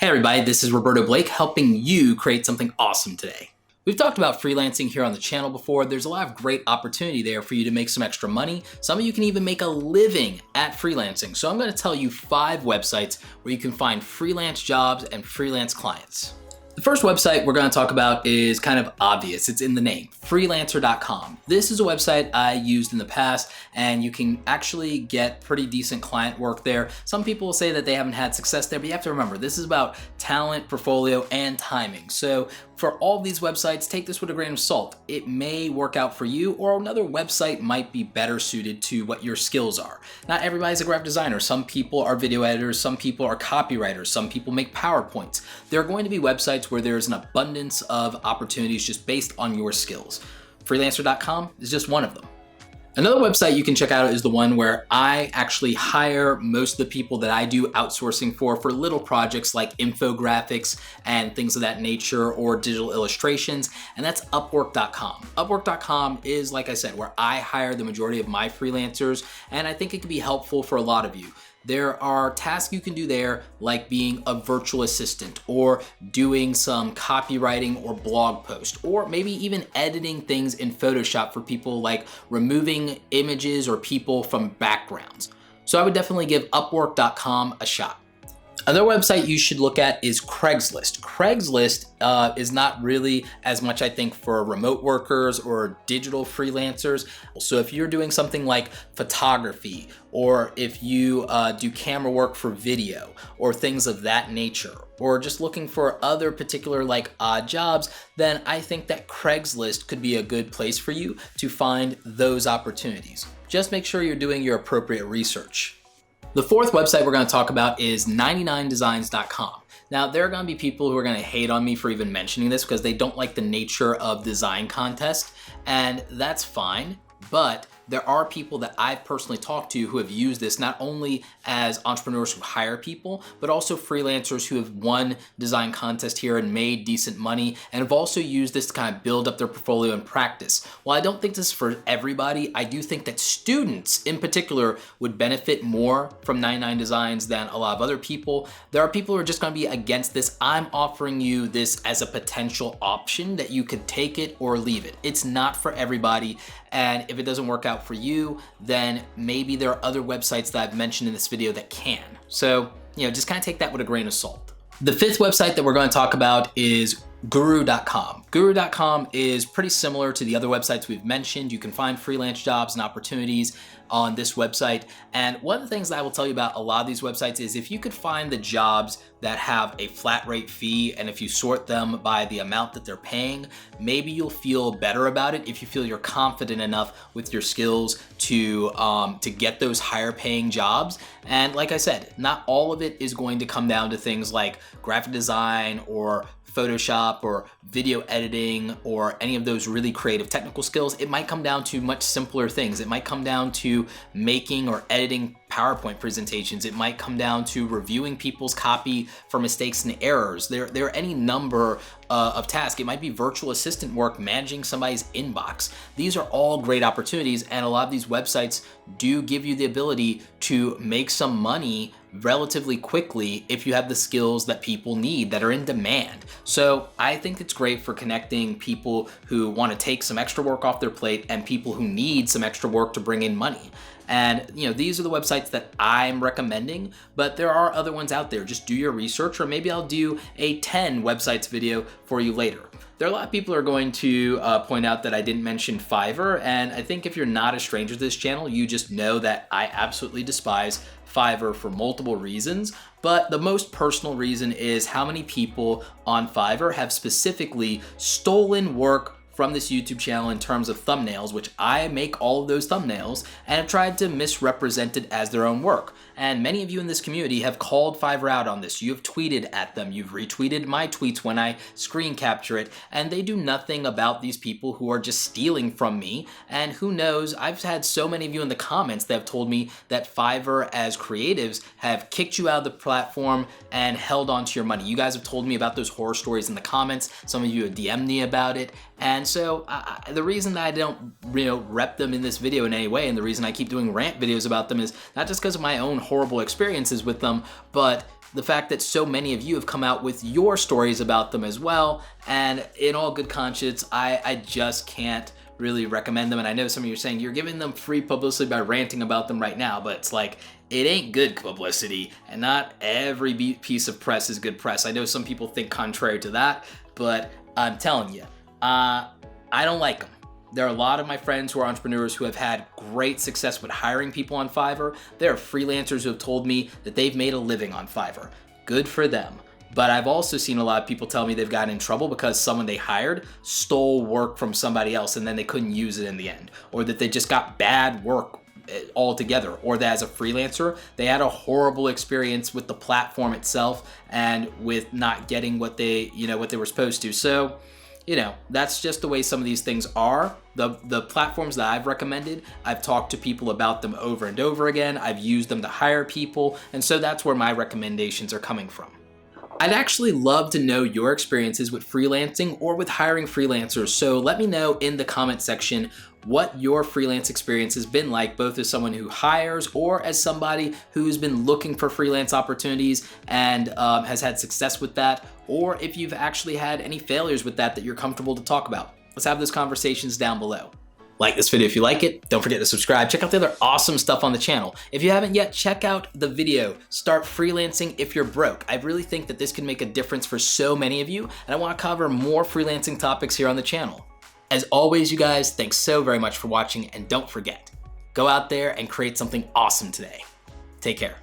Hey everybody, this is Roberto Blake helping you create something awesome today. We've talked about freelancing here on the channel before. There's a lot of great opportunity there for you to make some extra money. Some of you can even make a living at freelancing. So I'm going to tell you 5 websites where you can find freelance jobs and freelance clients. The first website we're going to talk about is kind of obvious. It's in the name, Freelancer.com. This is a website I used in the past, and you can actually get pretty decent client work there. Some people will say that they haven't had success there, but you have to remember, this is about talent, portfolio, and timing. So for all these websites, take this with a grain of salt. It may work out for you, or another website might be better suited to what your skills are. Not everybody's a graphic designer. Some people are video editors, some people are copywriters, some people make PowerPoints. There are going to be websites where there's an abundance of opportunities just based on your skills. Freelancer.com is just one of them. Another website you can check out is the one where I actually hire most of the people that I do outsourcing for little projects like infographics and things of that nature, or digital illustrations, and that's Upwork.com. Upwork.com is, like I said, where I hire the majority of my freelancers, and I think it can be helpful for a lot of you. There are tasks you can do there, like being a virtual assistant, or doing some copywriting or blog post, or maybe even editing things in Photoshop for people, like removing images or people from backgrounds. So I would definitely give Upwork.com a shot. Another website you should look at is Craigslist. Craigslist is not really as much, I think, for remote workers or digital freelancers. So if you're doing something like photography, or if you do camera work for video, or things of that nature, or just looking for other particular like odd jobs, then I think that Craigslist could be a good place for you to find those opportunities. Just make sure you're doing your appropriate research. The fourth website we're going to talk about is 99designs.com. Now, there are going to be people who are going to hate on me for even mentioning this because they don't like the nature of design contest, and that's fine, but there are people that I've personally talked to who have used this not only as entrepreneurs who hire people, but also freelancers who have won design contest here and made decent money, and have also used this to kind of build up their portfolio and practice. While I don't think this is for everybody, I do think that students in particular would benefit more from 99 Designs than a lot of other people. There are people who are just going to be against this. I'm offering you this as a potential option that you could take it or leave it. It's not for everybody, and if it doesn't work out for you, then maybe there are other websites that I've mentioned in this video that can. So, just kind of take that with a grain of salt. The fifth website that we're going to talk about is Guru.com. Guru.com is pretty similar to the other websites we've mentioned. You can find freelance jobs and opportunities on this website. And one of the things that I will tell you about a lot of these websites is if you could find the jobs that have a flat rate fee, and if you sort them by the amount that they're paying, maybe you'll feel better about it if you feel you're confident enough with your skills to get those higher paying jobs. And like I said, not all of it is going to come down to things like graphic design or Photoshop or video editing or any of those really creative technical skills. It might come down to much simpler things. It might come down to making or editing PowerPoint presentations. It might come down to reviewing people's copy for mistakes and errors. There are any number of tasks. It might be virtual assistant work, managing somebody's inbox. These are all great opportunities, and a lot of these websites do give you the ability to make some money relatively quickly if you have the skills that people need that are in demand. So I think it's great for connecting people who want to take some extra work off their plate and people who need some extra work to bring in money. And these are the websites that I'm recommending, but there are other ones out there. Just do your research, or maybe I'll do a 10 websites video for you later. There are a lot of people who are going to point out that I didn't mention Fiverr, and I think if you're not a stranger to this channel, you just know that I absolutely despise Fiverr for multiple reasons, but the most personal reason is how many people on Fiverr have specifically stolen work from this YouTube channel in terms of thumbnails, which I make all of those thumbnails, and have tried to misrepresent it as their own work. And many of you in this community have called Fiverr out on this. You have tweeted at them. You've retweeted my tweets when I screen capture it, and they do nothing about these people who are just stealing from me. And who knows, I've had so many of you in the comments that have told me that Fiverr as creatives have kicked you out of the platform and held onto your money. You guys have told me about those horror stories in the comments. Some of you have DM'd me about it. And so the reason that I don't rep them in this video in any way, and the reason I keep doing rant videos about them, is not just because of my own horrible experiences with them, but the fact that so many of you have come out with your stories about them as well. And in all good conscience, I just can't really recommend them. And I know some of you are saying you're giving them free publicity by ranting about them right now, but it's like, it ain't good publicity, and not every piece of press is good press. I know some people think contrary to that, but I'm telling you, I don't like them. There are a lot of my friends who are entrepreneurs who have had great success with hiring people on Fiverr. There are freelancers who have told me that they've made a living on Fiverr. Good for them. But I've also seen a lot of people tell me they've gotten in trouble because someone they hired stole work from somebody else and then they couldn't use it in the end. Or that they just got bad work altogether. Or that as a freelancer, they had a horrible experience with the platform itself and with not getting what they were supposed to. So, that's just the way some of these things are. The platforms that I've recommended, I've talked to people about them over and over again. I've used them to hire people. And so that's where my recommendations are coming from. I'd actually love to know your experiences with freelancing or with hiring freelancers. So let me know in the comment section what your freelance experience has been like, both as someone who hires or as somebody who's been looking for freelance opportunities and has had success with that, or if you've actually had any failures with that you're comfortable to talk about. Let's have those conversations down below. Like this video if you like it. Don't forget to subscribe. Check out the other awesome stuff on the channel. If you haven't yet, check out the video, Start Freelancing If You're Broke. I really think that this can make a difference for so many of you, and I want to cover more freelancing topics here on the channel. As always, you guys, thanks so very much for watching, and don't forget, go out there and create something awesome today. Take care.